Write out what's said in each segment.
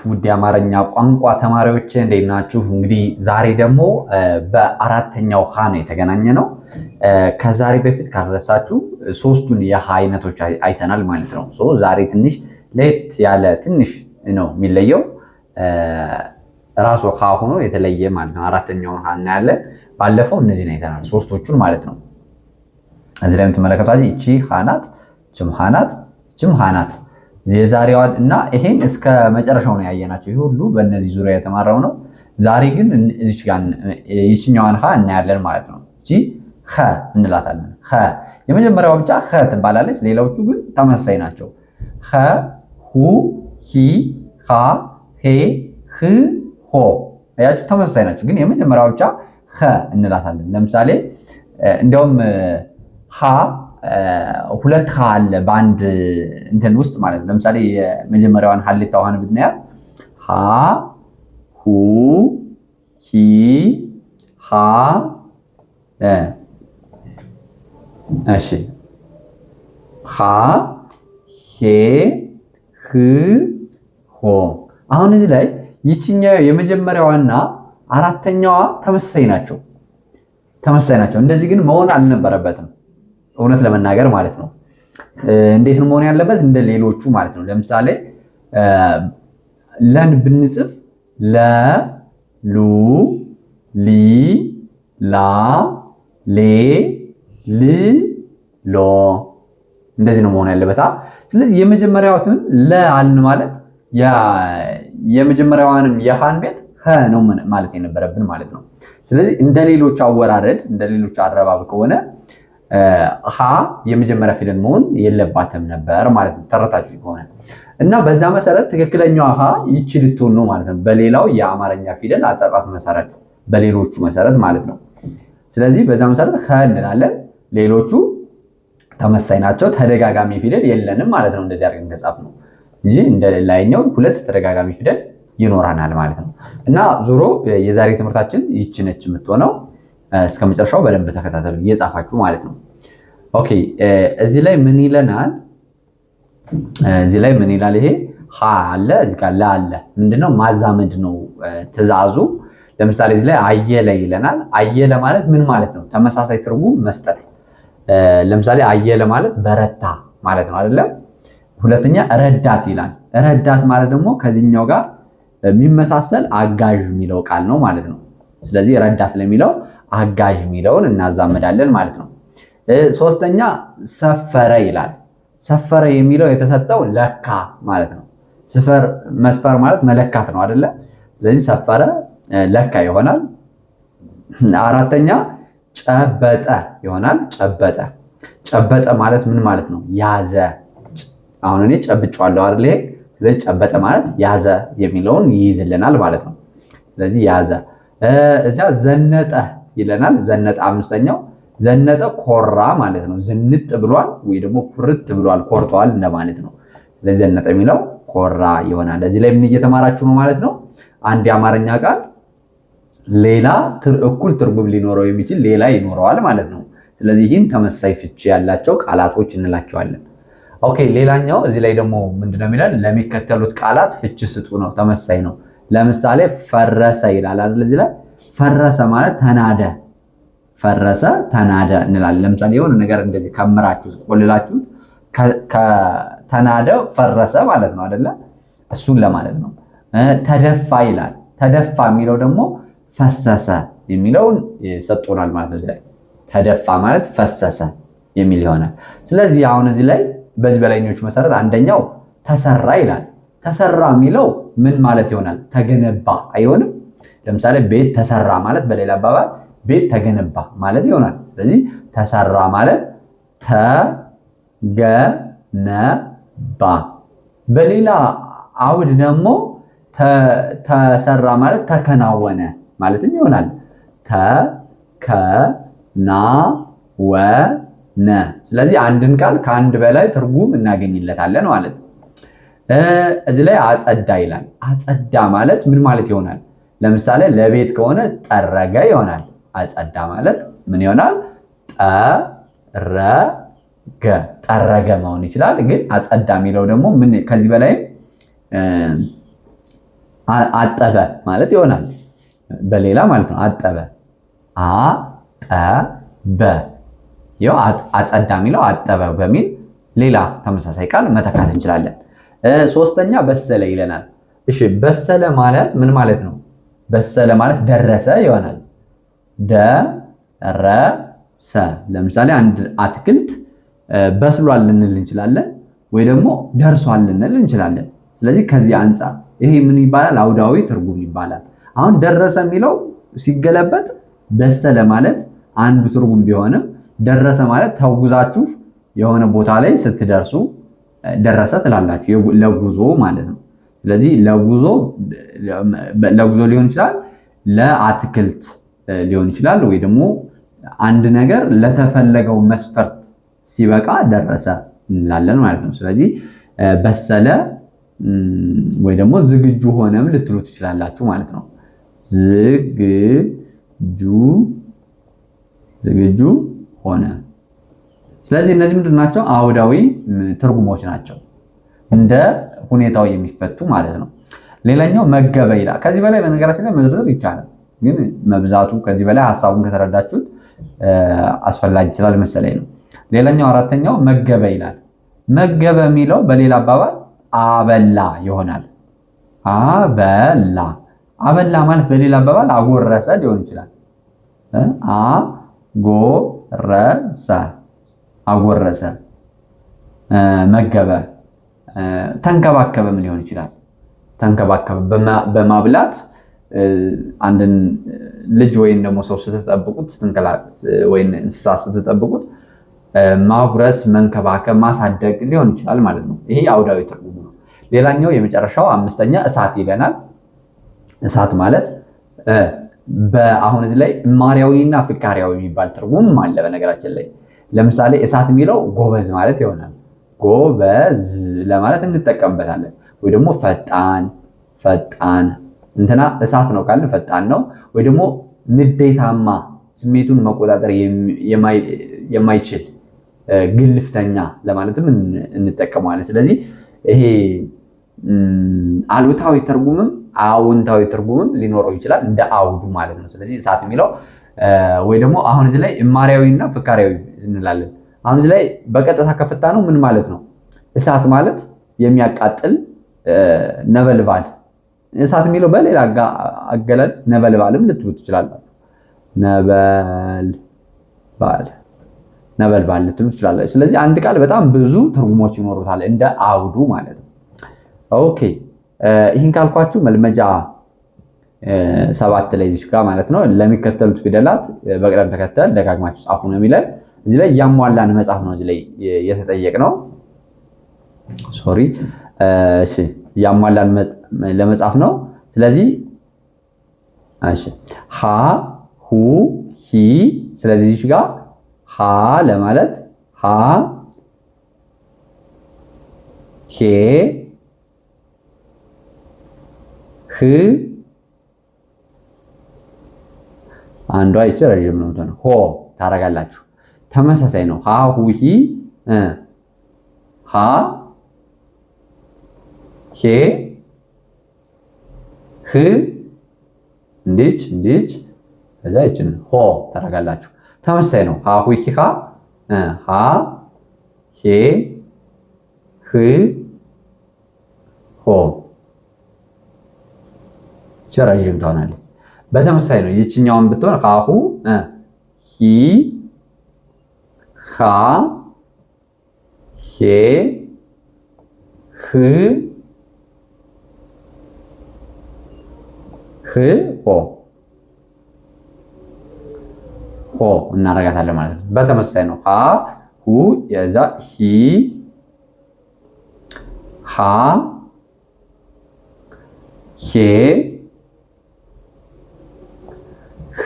ውድ የአማርኛ ቋንቋ ተማሪዎች እንዴት ናችሁ? እንግዲህ ዛሬ ደግሞ በአራተኛው ሀ ነው የተገናኘ ነው። ከዛሬ በፊት ካልረሳችሁ ሶስቱን የሀ አይነቶች አይተናል ማለት ነው። ዛሬ ትንሽ ለየት ያለ ትንሽ ነው የሚለየው ራሱ ሀ ሆኖ የተለየ ማለት ነው። አራተኛውን ሀ እናያለን። ባለፈው እነዚህን አይተናል ሶስቶቹን ማለት ነው። እዚህ ላይ የምትመለከቷቸው እቺ ሀ ናት፣ ችም ሀ ናት፣ ችም ሀ ናት። የዛሬዋን እና ይሄን እስከ መጨረሻው ነው ያየናቸው። ይሄ ሁሉ በእነዚህ ዙሪያ የተማረው ነው። ዛሬ ግን እዚች ጋር ይችኛዋን ሀ እናያለን ማለት ነው። እቺ ኸ እንላታለን። ኸ የመጀመሪያዋ ብቻ ኸ ትባላለች። ሌሎቹ ግን ተመሳሳይ ናቸው። ኸ፣ ሁ፣ ሂ፣ ሃ፣ ሄ፣ ህ፣ ሆ ያችሁ ተመሳሳይ ናቸው። ግን የመጀመሪያዋ ብቻ ኸ እንላታለን። ለምሳሌ እንደውም ሀ ሁለት ሀ አለ በአንድ እንትን ውስጥ ማለት ነው። ለምሳሌ የመጀመሪያዋን ሀሌታ ውሃን ብናያ ሀ፣ ሁ፣ ሂ፣ ሃ፣ እሺ፣ ሃ፣ ሄ፣ ህ፣ ሆ። አሁን እዚህ ላይ ይችኛው የመጀመሪያዋና አራተኛዋ ተመሳሳይ ናቸው። እንደዚህ ግን መሆን አልነበረበትም። እውነት ለመናገር ማለት ነው። እንዴት ነው መሆን ያለበት? እንደ ሌሎቹ ማለት ነው። ለምሳሌ ለን ብንጽፍ ለ፣ ሉ፣ ሊ፣ ላ፣ ሌ፣ ል፣ ሎ እንደዚህ ነው መሆን ያለበት። ስለዚህ የመጀመሪያዋን ለ አልን ማለት የመጀመሪያዋንም የሃን ቤት ሀ ነው ማለት የነበረብን ማለት ነው። ስለዚህ እንደ ሌሎቹ አወራረድ እንደ ሌሎቹ አረባብ ከሆነ ሀ የመጀመሪያ ፊደል መሆን የለባትም ነበር ማለት ነው። ተረታችሁ ከሆነ እና በዛ መሰረት ትክክለኛዋ ሀ ይቺ ልትሆን ነው ማለት ነው። በሌላው የአማርኛ ፊደል አጻጻፍ መሰረት በሌሎቹ መሰረት ማለት ነው። ስለዚህ በዛ መሰረት ሀ እንላለን። ሌሎቹ ተመሳሳይ ናቸው። ተደጋጋሚ ፊደል የለንም ማለት ነው። እንደዚህ አድርገን እንደጻፍ ነው እንጂ እንደሌላኛው ሁለት ተደጋጋሚ ፊደል ይኖራናል ማለት ነው። እና ዞሮ የዛሬ ትምህርታችን ይቺ ነች የምትሆነው። እስከ መጨረሻው በደንብ ተከታተሉ እየጻፋችሁ ማለት ነው። ኦኬ እዚህ ላይ ምን ይለናል? ይሄ ሀ አለ፣ እዚህ ጋር ለ አለ። ምንድነው ማዛመድ ነው ትዕዛዙ። ለምሳሌ እዚህ ላይ አየለ ይለናል። አየለ ማለት ምን ማለት ነው? ተመሳሳይ ትርጉም መስጠት። ለምሳሌ አየለ ማለት በረታ ማለት ነው አይደለም? ሁለተኛ ረዳት ይላል። ረዳት ማለት ደግሞ ከዚህኛው ጋር የሚመሳሰል አጋዥ የሚለው ቃል ነው ማለት ነው። ስለዚህ ረዳት ለሚለው አጋዥ የሚለውን እናዛመዳለን ማለት ነው። ሶስተኛ ሰፈረ ይላል። ሰፈረ የሚለው የተሰጠው ለካ ማለት ነው። መስፈር ማለት መለካት ነው አይደለ? ስለዚህ ሰፈረ ለካ ይሆናል። አራተኛ ጨበጠ ይሆናል። ጨበጠ ማለት ምን ማለት ነው? ያዘ። አሁን እኔ ጨብጫለሁ አይደል? ይሄ ስለዚህ ጨበጠ ማለት ያዘ የሚለውን ይይዝልናል ማለት ነው። ስለዚህ ያዘ። እዚያ ዘነጠ ይለናል። ዘነጠ አምስተኛው ዘነጠ ኮራ ማለት ነው። ዝንጥ ብሏል ወይ ደግሞ ኩርት ብሏል፣ ኮርቷል እንደማለት ነው። ስለዚህ ዘነጠ የሚለው ኮራ ይሆናል። እዚህ ላይ ምን እየተማራችሁ ነው ማለት ነው? አንድ የአማርኛ ቃል ሌላ እኩል ትርጉም ሊኖረው የሚችል ሌላ ይኖረዋል ማለት ነው። ስለዚህ ይህን ተመሳሳይ ፍቺ ያላቸው ቃላቶች እንላቸዋለን። ኦኬ ሌላኛው እዚህ ላይ ደግሞ ምንድነው የሚላል? ለሚከተሉት ቃላት ፍቺ ስጡ ነው። ተመሳሳይ ነው። ለምሳሌ ፈረሰ ይላል አይደል? እዚህ ላይ ፈረሰ ማለት ተናደ፣ ፈረሰ ተናደ እንላለን። ለምሳሌ የሆነ ነገር እንደዚህ ከምራችሁ ቆልላችሁ ከተናደ ፈረሰ ማለት ነው አይደለ? እሱን ለማለት ነው። ተደፋ ይላል። ተደፋ የሚለው ደግሞ ፈሰሰ የሚለውን ሰጥቶናል ማለት ነው። እዚህ ላይ ተደፋ ማለት ፈሰሰ የሚል ይሆናል። ስለዚህ አሁን እዚህ ላይ በዚህ በላይኞቹ መሰረት አንደኛው ተሰራ ይላል። ተሰራ የሚለው ምን ማለት ይሆናል? ተገነባ አይሆንም? ለምሳሌ ቤት ተሰራ ማለት በሌላ አባባል ቤት ተገነባ ማለት ይሆናል። ስለዚህ ተሰራ ማለት ተገነባ። በሌላ አውድ ደግሞ ተሰራ ማለት ተከናወነ ማለትም ይሆናል። ተከናወነ። ስለዚህ አንድን ቃል ከአንድ በላይ ትርጉም እናገኝለታለን ማለት ነው። እዚህ ላይ አጸዳ ይላል። አጸዳ ማለት ምን ማለት ይሆናል? ለምሳሌ ለቤት ከሆነ ጠረገ ይሆናል። አጸዳ ማለት ምን ይሆናል? ጠረገ መሆን ይችላል። ግን አጸዳ የሚለው ደግሞ ምን ከዚህ በላይ አጠበ ማለት ይሆናል። በሌላ ማለት ነው። አጠበ አጠበ ይኸው አጸዳ የሚለው አጠበ በሚል ሌላ ተመሳሳይ ቃል መተካት እንችላለን። ሶስተኛ በሰለ ይለናል። እሺ በሰለ ማለት ምን ማለት ነው? በሰለ ማለት ደረሰ ይሆናል። ደረሰ ለምሳሌ አንድ አትክልት በስሏል ልንል እንችላለን፣ ወይ ደግሞ ደርሷል ልንል እንችላለን። ስለዚህ ከዚህ አንፃር ይሄ ምን ይባላል? አውዳዊ ትርጉም ይባላል። አሁን ደረሰ የሚለው ሲገለበጥ በሰለ ማለት አንዱ ትርጉም ቢሆንም ደረሰ ማለት ተጉዛችሁ የሆነ ቦታ ላይ ስትደርሱ ደረሰ ትላላችሁ፣ ለጉዞ ማለት ነው። ስለዚህ ለጉዞ ሊሆን ይችላል፣ ለአትክልት ሊሆን ይችላል፣ ወይ ደግሞ አንድ ነገር ለተፈለገው መስፈርት ሲበቃ ደረሰ እንላለን ማለት ነው። ስለዚህ በሰለ ወይ ደግሞ ዝግጁ ሆነም ልትሉ ትችላላችሁ ማለት ነው። ዝግጁ ሆነ። ስለዚህ እነዚህ ምንድን ናቸው? አውዳዊ ትርጉሞች ናቸው፣ እንደ ሁኔታው የሚፈቱ ማለት ነው። ሌላኛው መገበ ይላል። ከዚህ በላይ በነገራችን ላይ መዝረዝር ይቻላል፣ ግን መብዛቱ ከዚህ በላይ ሐሳቡን ከተረዳችሁት አስፈላጊ ስላልመሰለኝ ነው። ሌላኛው አራተኛው መገበ ይላል። መገበ የሚለው በሌላ አባባል አበላ ይሆናል። አበላ ማለት በሌላ አባባል አጎረሰ ሊሆን ይችላል። አጎረሰ፣ መገበ፣ ተንከባከበም ሊሆን ይችላል። ተንከባከበ በማብላት አንድን ልጅ ወይም ደግሞ ሰው ስትጠብቁት ወይም እንስሳ ስትጠብቁት ማጉረስ፣ መንከባከብ፣ ማሳደግ ሊሆን ይችላል ማለት ነው። ይሄ አውዳዊ ትርጉሙ ነው። ሌላኛው የመጨረሻው አምስተኛ እሳት ይለናል። እሳት ማለት አሁን እዚህ ላይ እማሪያዊና ፍካሪያዊ የሚባል ትርጉም አለ። በነገራችን ላይ ለምሳሌ እሳት የሚለው ጎበዝ ማለት ይሆናል። ጎበዝ ለማለት እንጠቀምበታለን። ወይ ደግሞ ፈጣን እንትና እሳት ነው ካልን ፈጣን ነው። ወይ ደግሞ ንዴታማ፣ ስሜቱን መቆጣጠር የማይችል ግልፍተኛ ለማለትም እንጠቀመዋለን። ስለዚህ ይሄ አሉታዊ ትርጉምም አዎንታዊ ትርጉምም ሊኖረው ይችላል፣ እንደ አውዱ ማለት ነው። ስለዚህ እሳት የሚለው ወይ ደግሞ አሁን እዚህ ላይ እማሪያዊና ፍካሪያዊ እንላለን። አሁን እዚህ ላይ በቀጥታ ከፈታ ነው ምን ማለት ነው? እሳት ማለት የሚያቃጥል ነበልባል። እሳት የሚለው በሌላ አገላለጽ ነበልባልም ልትሉ ትችላላችሁ። ነበልባል ልትሉ ትችላላችሁ። ስለዚህ አንድ ቃል በጣም ብዙ ትርጉሞች ይኖሩታል እንደ አውዱ ማለት ነው። ኦኬ ይህን ካልኳችሁ መልመጃ 7 ላይ ጋር ማለት ነው ለሚከተሉት ፊደላት በቅደም ተከተል ደጋግማችሁ ጻፉ ነው የሚለን። እዚህ ላይ ያሟላን መጻፍ ነው እዚህ ላይ የተጠየቅነው። ሶሪ እሺ ያሟላን ለመጻፍ ነው። ስለዚህ እሺ ሀ ሁ ሂ። ስለዚህ እዚህ ጋር ሀ ለማለት ሀ ሄ ህ አንዷ ይቺ ረጅም ነው እንትን ሆ ታረጋላችሁ። ተመሳሳይ ነው። ሀ ሁ ሂ ሀ ሄ ህ እንዲች ከዛ ይችን ሆ ታረጋላችሁ። ተመሳሳይ ነው። ሀ ሁ ሂ ሀ ሄ ህ ሆ ረዥም ትሆናለች። በተመሳሳይ ነው። ይችኛውን ብትሆን ሀሁ ሂ ሃ ሄ ህ ሆ እናረጋታለን ማለት ነው። በተመሳሳይ ነው። ሀ ሁ የዛ ሂ ሃ ሄ ህ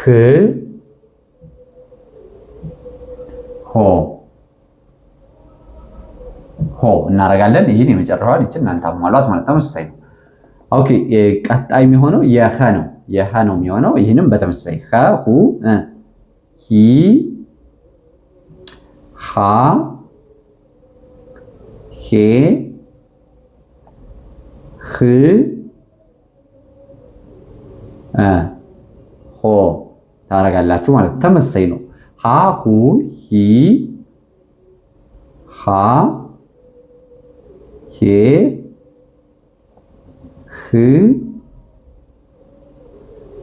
ሆ እናረጋለን። ይህን የመጨረሻዋን ይችን እናንተ አሟሏት ማለት ተመሳሳይ ነው። ኦኬ ቀጣይ የሚሆነው የኸ ነው። የኸ ነው የሚሆነው። ይህንም በተመሳሳይ ኸ ሁ ሂ ሃ ሄ ህ ሆ ታረጋላችሁ ማለት ነው። ተመሳሳይ ነው። ሀ ሁ ሂ ሃ ሄ ህ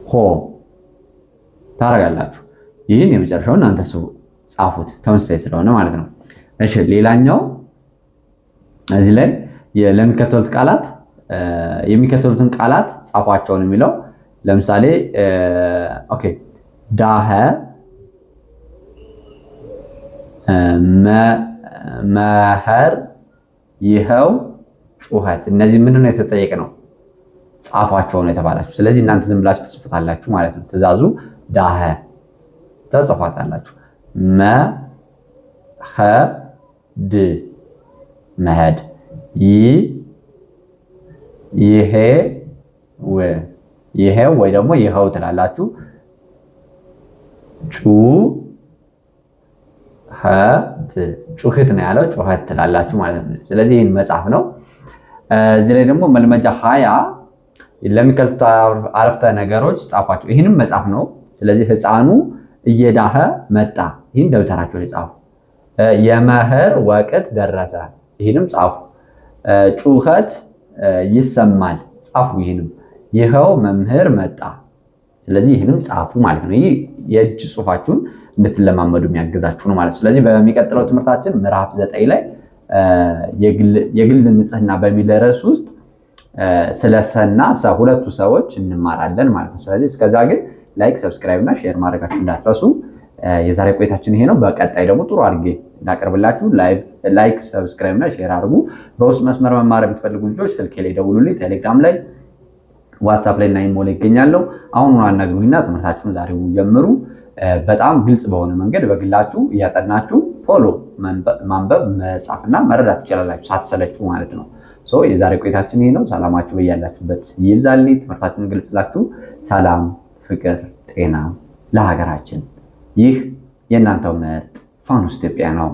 ሆ ታረጋላችሁ። ይህን የመጨረሻውን እናንተ ጻፉት ተመሳሳይ ስለሆነ ማለት ነው። እሺ ሌላኛው እዚህ ላይ ለሚከተሉት ቃላት የሚከተሉትን ቃላት ጻፏቸው ነው የሚለው። ለምሳሌ ኦኬ ዳኸ መኸር ይኸው ጩኸት። እነዚህ ምንድን ነው የተጠየቀ ነው? ጻፏቸው ነው የተባላችሁ። ስለዚህ እናንተ ዝም ብላችሁ ትጽፉታላችሁ ማለት ነው። ትእዛዙ ዳኸ ተጽፏታላችሁ። መኸድ መሄድ ይሄው ወይ ደግሞ ይኸው ትላላችሁ። ጩኸት ነው ያለው ጩኸት ትላላችሁ ማለት ነው። ስለዚህ ይህን መጻፍ ነው። እዚህ ላይ ደግሞ መልመጃ 20 ለሚከተሉት አረፍተ ነገሮች ጻፏቸው። ይህንም መጻፍ ነው። ስለዚህ ህፃኑ እየዳኸ መጣ። ይህን ደብተራቸው ላይ ጻፉ። የመኸር ወቅት ደረሰ። ይህንም ጻፉ። ጩኸት ይሰማል። ጻፉ። ይህንም ይኸው መምህር መጣ። ስለዚህ ይህንም ጻፉ ማለት ነው። ይህ የእጅ ጽሁፋችሁን እንድትለማመዱ የሚያግዛችሁ ነው ማለት ነው። ስለዚህ በሚቀጥለው ትምህርታችን ምዕራፍ 9 ላይ የግል ንጽህና በሚል ርዕስ ውስጥ ስለ ሰና ሰ ሁለቱ ሰዎች እንማራለን ማለት ነው። ስለዚህ እስከዛ ግን ላይክ፣ ሰብስክራይብ እና ሼር ማድረጋችሁ እንዳትረሱ። የዛሬ ቆይታችን ይሄ ነው። በቀጣይ ደግሞ ጥሩ አድርጌ እንዳቀርብላችሁ ላይክ፣ ሰብስክራይብ እና ሼር አድርጉ። በውስጥ መስመር መማር የምትፈልጉ ልጆች ስልኬ ላይ ደውሉልኝ። ቴሌግራም ላይ፣ ዋትስአፕ ላይ እና ኢሞ ላይ ይገኛለሁ። አሁን አናግሩኝና ትምህርታችሁን ዛሬው ጀምሩ። በጣም ግልጽ በሆነ መንገድ በግላችሁ እያጠናችሁ ቶሎ ማንበብ መጻፍና መረዳት ትችላላችሁ ሳትሰለችሁ ማለት ነው። የዛሬ ቆይታችን ይሄ ነው። ሰላማችሁ በያላችሁበት ይብዛልኝ። ትምህርታችሁን ግልጽላችሁ። ሰላም፣ ፍቅር፣ ጤና ለሀገራችን። ይህ የእናንተው ምርጥ ፋኖስ ኢትዮጵያ ነው።